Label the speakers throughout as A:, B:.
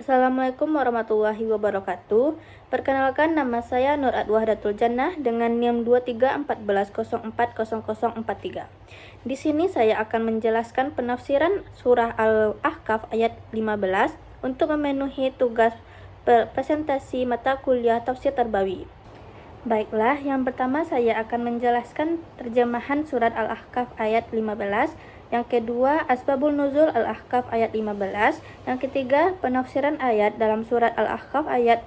A: Assalamualaikum warahmatullahi wabarakatuh. Perkenalkan, nama saya Nur Adwahdatul Jannah dengan NIM 2314040043. Di sini saya akan menjelaskan penafsiran surah Al-Ahqaf ayat 15 untuk memenuhi tugas presentasi mata kuliah tafsir Tarbawi. Baiklah, yang pertama saya akan menjelaskan terjemahan surat Al-Ahqaf ayat 15. Yang kedua, Asbabul Nuzul Al-Ahqaf ayat 15. Yang ketiga, penafsiran ayat dalam surat Al-Ahqaf ayat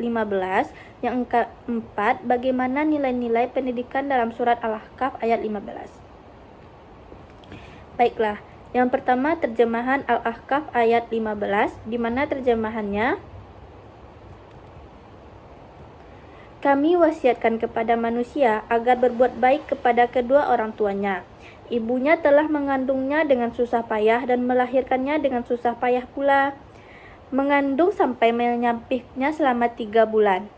A: 15. Yang keempat, bagaimana nilai-nilai pendidikan dalam surat Al-Ahqaf ayat 15. Baiklah, yang pertama terjemahan Al-Ahqaf ayat 15, di mana terjemahannya: Kami wasiatkan kepada manusia agar berbuat baik kepada kedua orang tuanya. Ibunya telah mengandungnya dengan susah payah dan melahirkannya dengan susah payah pula. Mengandung sampai menyampihnya selama 3 bulan.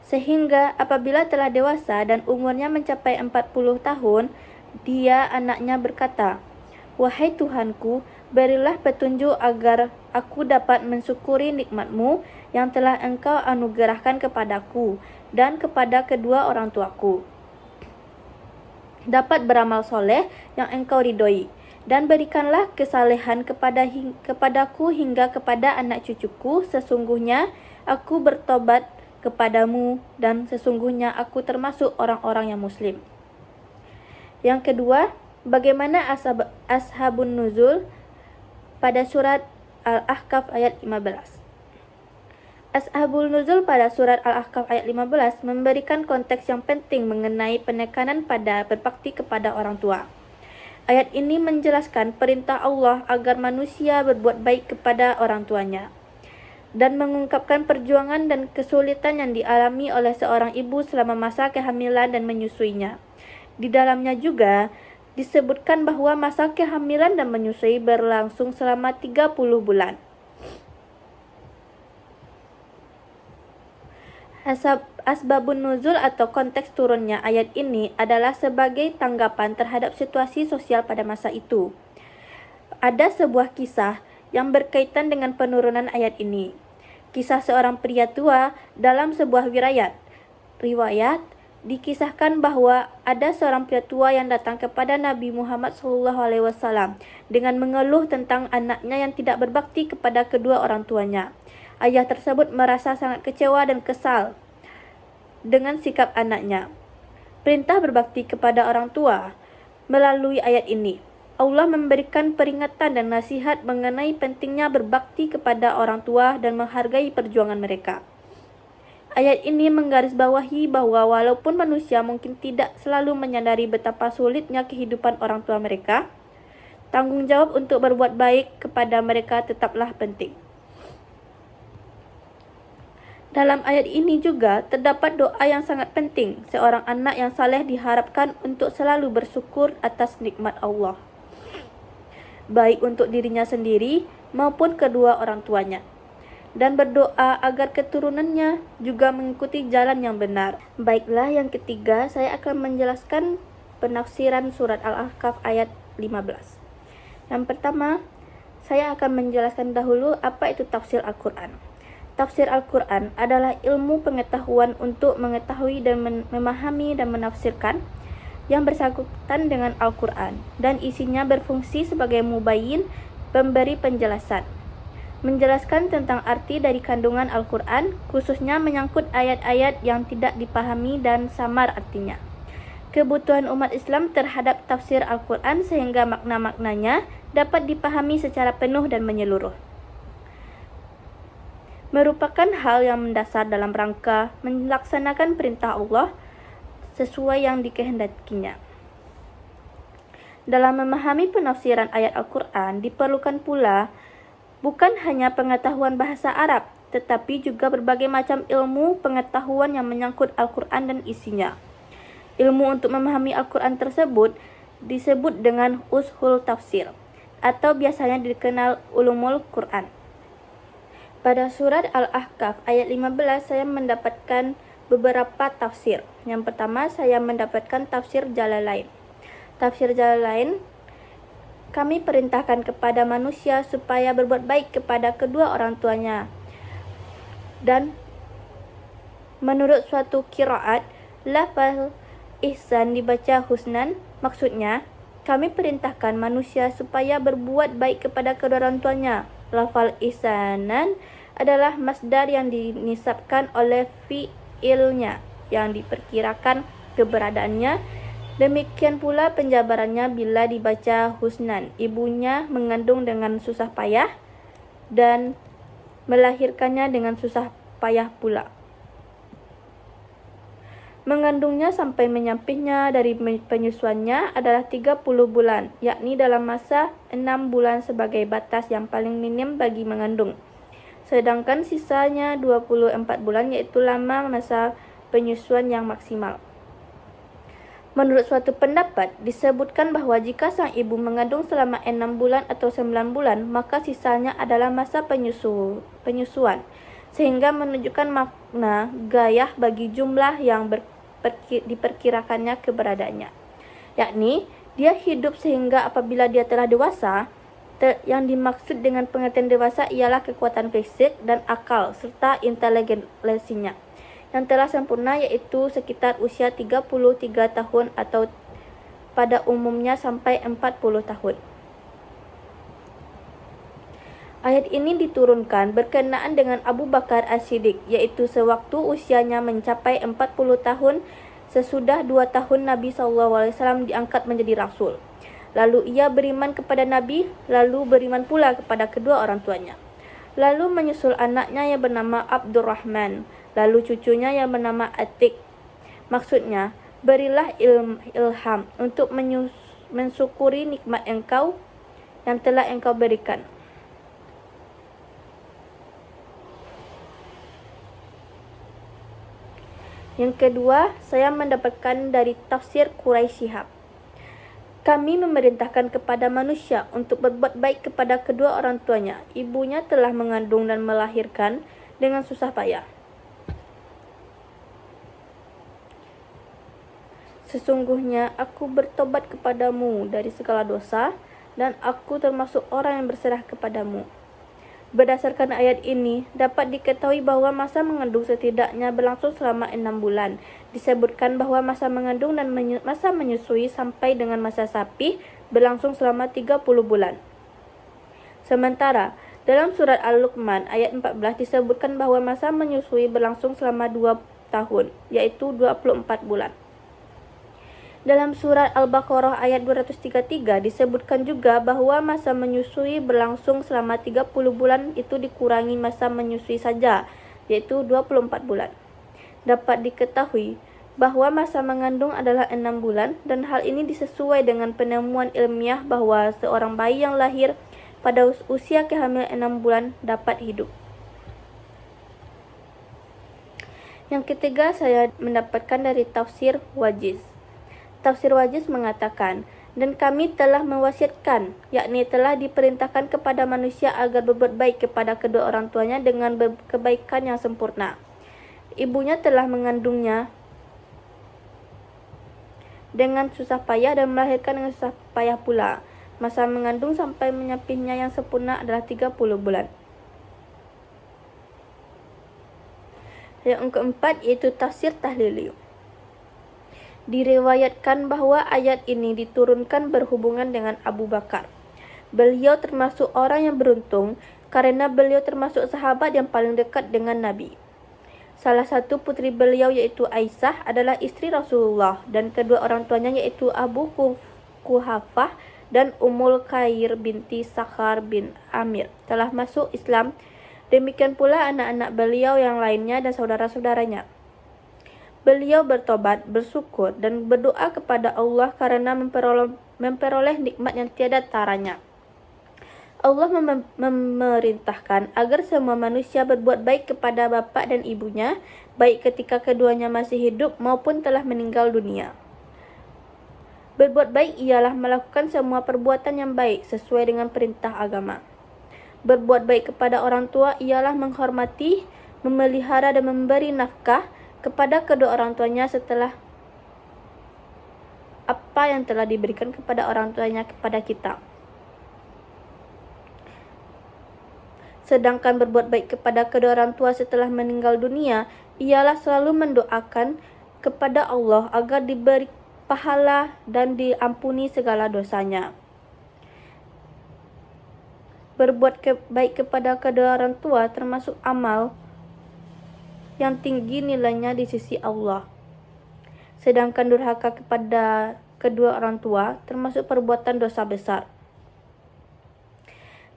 A: Sehingga apabila telah dewasa dan umurnya mencapai 40 tahun, dia anaknya berkata, "Wahai Tuhanku, berilah petunjuk agar aku dapat mensyukuri nikmat-Mu yang telah Engkau anugerahkan kepadaku dan kepada kedua orang tuaku. Dapat beramal soleh yang Engkau ridhoi, dan berikanlah kesalehan kepadaku hingga kepada anak cucuku. Sesungguhnya aku bertobat kepadamu dan sesungguhnya aku termasuk orang-orang yang muslim." Yang kedua, bagaimana Ashabun Nuzul pada surat Al-Ahqaf ayat 15. Ashabul Nuzul pada surat Al-Ahqaf ayat 15 memberikan konteks yang penting mengenai penekanan pada berbakti kepada orang tua. Ayat ini menjelaskan perintah Allah agar manusia berbuat baik kepada orang tuanya dan mengungkapkan perjuangan dan kesulitan yang dialami oleh seorang ibu selama masa kehamilan dan menyusuinya. Di dalamnya juga disebutkan bahwa masa kehamilan dan menyusui berlangsung selama 30 bulan. Asbabun nuzul atau konteks turunnya ayat ini adalah sebagai tanggapan terhadap situasi sosial pada masa itu. Ada sebuah kisah yang berkaitan dengan penurunan ayat ini. Kisah seorang pria tua dalam sebuah riwayat dikisahkan bahwa ada seorang pria tua yang datang kepada Nabi Muhammad SAW dengan mengeluh tentang anaknya yang tidak berbakti kepada kedua orang tuanya. Ayah tersebut merasa sangat kecewa dan kesal dengan sikap anaknya. Perintah berbakti kepada orang tua melalui ayat ini, Allah memberikan peringatan dan nasihat mengenai pentingnya berbakti kepada orang tua dan menghargai perjuangan mereka. Ayat ini menggarisbawahi bahwa walaupun manusia mungkin tidak selalu menyadari betapa sulitnya kehidupan orang tua mereka, tanggung jawab untuk berbuat baik kepada mereka tetaplah penting. Dalam ayat ini juga terdapat doa yang sangat penting. Seorang anak yang saleh diharapkan untuk selalu bersyukur atas nikmat Allah, baik untuk dirinya sendiri maupun kedua orang tuanya, dan berdoa agar keturunannya juga mengikuti jalan yang benar. Baiklah, yang ketiga saya akan menjelaskan penafsiran surat Al-Ahqaf ayat 15. Yang pertama, saya akan menjelaskan dahulu apa itu tafsir Al-Quran. Tafsir Al-Quran adalah ilmu pengetahuan untuk mengetahui dan memahami dan menafsirkan yang bersangkutan dengan Al-Quran, dan isinya berfungsi sebagai mubayyin, pemberi penjelasan, menjelaskan tentang arti dari kandungan Al-Quran, khususnya menyangkut ayat-ayat yang tidak dipahami dan samar artinya. Kebutuhan umat Islam terhadap tafsir Al-Quran sehingga makna-maknanya dapat dipahami secara penuh dan menyeluruh, merupakan hal yang mendasar dalam rangka melaksanakan perintah Allah sesuai yang dikehendakinya. Dalam memahami penafsiran ayat Al-Quran diperlukan pula bukan hanya pengetahuan bahasa Arab, tetapi juga berbagai macam ilmu pengetahuan yang menyangkut Al-Quran dan isinya. Ilmu untuk memahami Al-Quran tersebut disebut dengan ushul tafsir, atau biasanya dikenal ulumul Quran. Pada surat Al-Ahqaf ayat 15 saya mendapatkan beberapa tafsir. Yang pertama, saya mendapatkan tafsir Jalalain. Tafsir Jalalain Kami perintahkan kepada manusia supaya berbuat baik kepada kedua orang tuanya. Dan menurut suatu qiraat, lafaz ihsan dibaca husnan, maksudnya kami perintahkan manusia supaya berbuat baik kepada kedua orang tuanya. Lafaz ihsanan adalah masdar yang dinisabkan oleh fi'ilnya yang diperkirakan keberadaannya. Demikian pula penjabarannya bila dibaca husnan. Ibunya mengandung dengan susah payah dan melahirkannya dengan susah payah pula. Mengandungnya sampai menyampihnya dari penyusuannya adalah 30 bulan, yakni dalam masa 6 bulan sebagai batas yang paling minim bagi mengandung. Sedangkan sisanya 24 bulan iaitu lama masa penyusuan yang maksimal. Menurut suatu pendapat, disebutkan bahawa jika sang ibu mengandung selama 6 bulan atau 9 bulan, maka sisanya adalah masa penyusuan, sehingga menunjukkan makna gayah bagi jumlah yang diperkirakannya keberadaannya. Yakni, dia hidup sehingga apabila dia telah dewasa, yang dimaksud dengan pengertian dewasa ialah kekuatan fisik dan akal serta inteligensinya yang telah sempurna, iaitu sekitar usia 33 tahun atau pada umumnya sampai 40 tahun. Ayat ini diturunkan berkenaan dengan Abu Bakar As-Siddiq, iaitu sewaktu usianya mencapai 40 tahun sesudah 2 tahun Nabi SAW diangkat menjadi Rasul. Lalu ia beriman kepada Nabi, lalu beriman pula kepada kedua orang tuanya. Lalu menyusul anaknya yang bernama Abdurrahman, lalu cucunya yang bernama Atiq. Maksudnya, berilah ilham untuk mensyukuri nikmat engkau yang telah engkau berikan. Yang kedua, saya mendapatkan dari tafsir Quraisy Shihab. Kami memerintahkan kepada manusia untuk berbuat baik kepada kedua orang tuanya. Ibunya telah mengandung dan melahirkan dengan susah payah. Sesungguhnya aku bertobat kepadamu dari segala dosa dan aku termasuk orang yang berserah kepadamu. Berdasarkan ayat ini, dapat diketahui bahawa masa mengandung setidaknya berlangsung selama 6 bulan. Disebutkan bahawa masa mengandung dan masa menyusui sampai dengan masa sapih berlangsung selama 30 bulan. Sementara, dalam surat Al-Luqman ayat 14 disebutkan bahawa masa menyusui berlangsung selama 2 tahun, iaitu 24 bulan. Dalam surat Al-Baqarah ayat 233 disebutkan juga bahawa masa menyusui berlangsung selama 30 bulan itu dikurangi masa menyusui saja, iaitu 24 bulan. Dapat diketahui bahawa masa mengandung adalah 6 bulan dan hal ini disesuai dengan penemuan ilmiah bahawa seorang bayi yang lahir pada usia kehamilan 6 bulan dapat hidup. Yang ketiga, saya mendapatkan dari tafsir Wajiz. Tafsir Wajiz mengatakan, dan kami telah mewasiatkan, yakni telah diperintahkan kepada manusia agar berbuat baik kepada kedua orang tuanya dengan kebaikan yang sempurna. Ibunya telah mengandungnya dengan susah payah dan melahirkan dengan susah payah pula. Masa mengandung sampai menyampihnya yang sempurna adalah 30 bulan. Yang keempat iaitu tafsir Tahlili. Diriwayatkan bahawa ayat ini diturunkan berhubungan dengan Abu Bakar. Beliau termasuk orang yang beruntung kerana beliau termasuk sahabat yang paling dekat dengan Nabi. Salah satu puteri beliau iaitu Aisyah adalah isteri Rasulullah dan kedua orang tuanya iaitu Abu Quhafah dan Ummul Khair binti Sakhar bin Amir telah masuk Islam. Demikian pula anak-anak beliau yang lainnya dan saudara-saudaranya. Beliau bertobat, bersyukur dan berdoa kepada Allah kerana memperoleh nikmat yang tiada taranya. Allah memerintahkan agar semua manusia berbuat baik kepada bapa dan ibunya, baik ketika keduanya masih hidup maupun telah meninggal dunia. Berbuat baik ialah melakukan semua perbuatan yang baik sesuai dengan perintah agama. Berbuat baik kepada orang tua ialah menghormati, memelihara dan memberi nafkah kepada kedua orang tuanya setelah apa yang telah diberikan kepada orang tuanya kepada kita. Sedangkan berbuat baik kepada kedua orang tua setelah meninggal dunia ialah selalu mendoakan kepada Allah agar diberi pahala dan diampuni segala dosanya. Berbuat baik kepada kedua orang tua termasuk amal yang tinggi nilainya di sisi Allah. Sedangkan durhaka kepada kedua orang tua termasuk perbuatan dosa besar.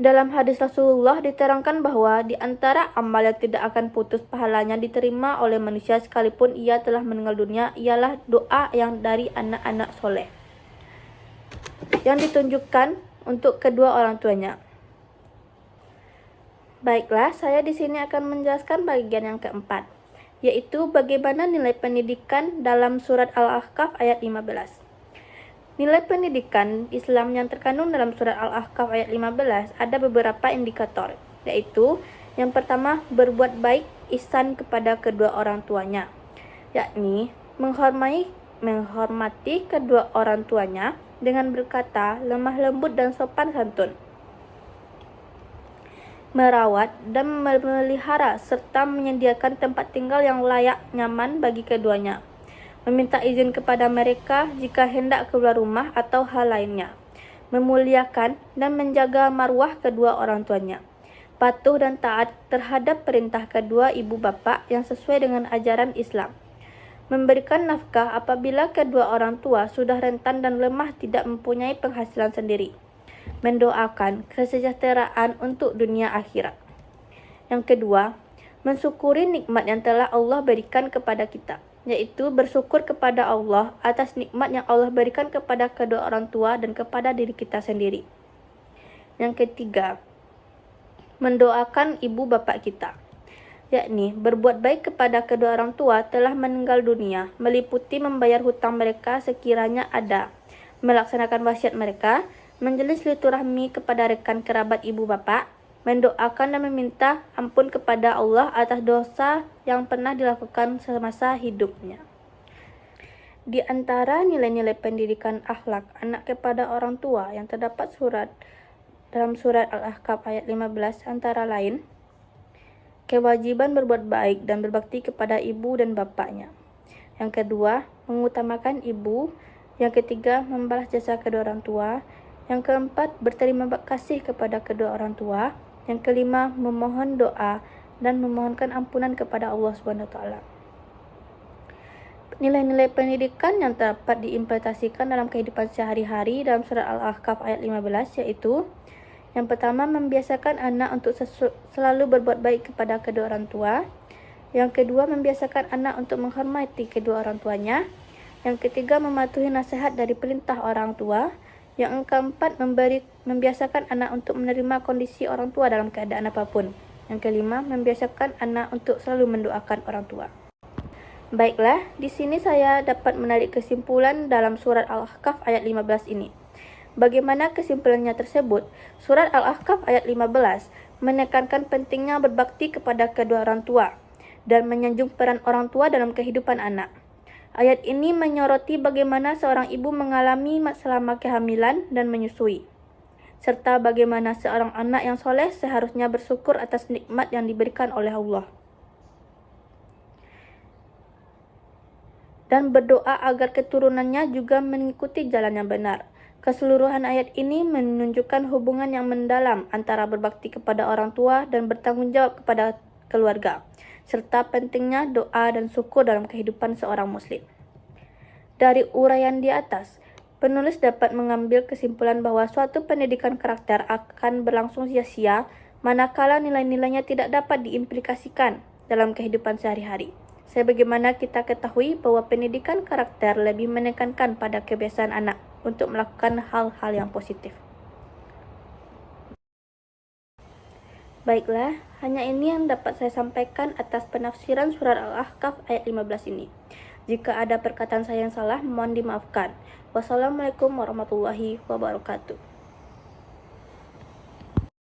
A: Dalam hadis Rasulullah diterangkan bahwa di antara amal yang tidak akan putus pahalanya diterima oleh manusia sekalipun ia telah meninggal dunia ialah doa yang dari anak-anak soleh yang ditunjukkan untuk kedua orang tuanya. Baiklah, saya di sini akan menjelaskan bagian yang keempat, yaitu bagaimana nilai pendidikan dalam surat Al-Ahqaf ayat 15. Nilai pendidikan Islam yang terkandung dalam surat Al-Ahqaf ayat 15 ada beberapa indikator, yaitu yang pertama, berbuat baik ihsan kepada kedua orang tuanya, yakni menghormati kedua orang tuanya dengan berkata lemah lembut dan sopan santun, merawat dan memelihara serta menyediakan tempat tinggal yang layak nyaman bagi keduanya, meminta izin kepada mereka jika hendak keluar rumah atau hal lainnya, memuliakan dan menjaga marwah kedua orang tuanya, patuh dan taat terhadap perintah kedua ibu bapa yang sesuai dengan ajaran Islam, memberikan nafkah apabila kedua orang tua sudah rentan dan lemah tidak mempunyai penghasilan sendiri, mendoakan kesejahteraan untuk dunia akhirat. Yang kedua, mensyukuri nikmat yang telah Allah berikan kepada kita, yaitu bersyukur kepada Allah atas nikmat yang Allah berikan kepada kedua orang tua dan kepada diri kita sendiri. Yang ketiga, mendoakan ibu bapak kita, yakni berbuat baik kepada kedua orang tua telah meninggal dunia, meliputi membayar hutang mereka sekiranya ada, melaksanakan wasiat mereka, menjalin silaturahmi kepada rekan kerabat ibu bapa, mendoakan dan meminta ampun kepada Allah atas dosa yang pernah dilakukan semasa hidupnya. Di antara nilai-nilai pendidikan akhlak anak kepada orang tua yang terdapat dalam surat Al-Ahqaf ayat 15 antara lain, kewajiban berbuat baik dan berbakti kepada ibu dan bapaknya. Yang kedua, mengutamakan ibu. Yang ketiga, membalas jasa kedua orang tua. Yang keempat, berterima kasih kepada kedua orang tua. Yang kelima, memohon doa dan memohonkan ampunan kepada Allah SWT. Nilai-nilai pendidikan yang dapat diimplementasikan dalam kehidupan sehari-hari dalam surat Al-Ahqaf ayat 15 yaitu yang pertama, membiasakan anak untuk selalu berbuat baik kepada kedua orang tua. Yang kedua, membiasakan anak untuk menghormati kedua orang tuanya. Yang ketiga, mematuhi nasihat dari perintah orang tua. Yang keempat, membiasakan anak untuk menerima kondisi orang tua dalam keadaan apapun. Yang kelima, membiasakan anak untuk selalu mendoakan orang tua. Baiklah, di sini saya dapat menarik kesimpulan dalam surat Al-Ahqaf ayat 15 ini. Bagaimana kesimpulannya tersebut? Surat Al-Ahqaf ayat 15 menekankan pentingnya berbakti kepada kedua orang tua dan menyanjung peran orang tua dalam kehidupan anak. Ayat ini menyoroti bagaimana seorang ibu mengalami selama kehamilan dan menyusui, serta bagaimana seorang anak yang soleh seharusnya bersyukur atas nikmat yang diberikan oleh Allah, dan berdoa agar keturunannya juga mengikuti jalan yang benar. Keseluruhan ayat ini menunjukkan hubungan yang mendalam antara berbakti kepada orang tua dan bertanggung jawab kepada keluarga, serta pentingnya doa dan syukur dalam kehidupan seorang muslim. Dari uraian di atas, penulis dapat mengambil kesimpulan bahwa suatu pendidikan karakter akan berlangsung sia-sia manakala nilai-nilainya tidak dapat diimplikasikan dalam kehidupan sehari-hari. Sebagaimana kita ketahui bahwa pendidikan karakter lebih menekankan pada kebiasaan anak untuk melakukan hal-hal yang positif. Baiklah, hanya ini yang dapat saya sampaikan atas penafsiran surat Al-Ahqaf ayat 15 ini. Jika ada perkataan saya yang salah, mohon dimaafkan. Wassalamualaikum warahmatullahi wabarakatuh.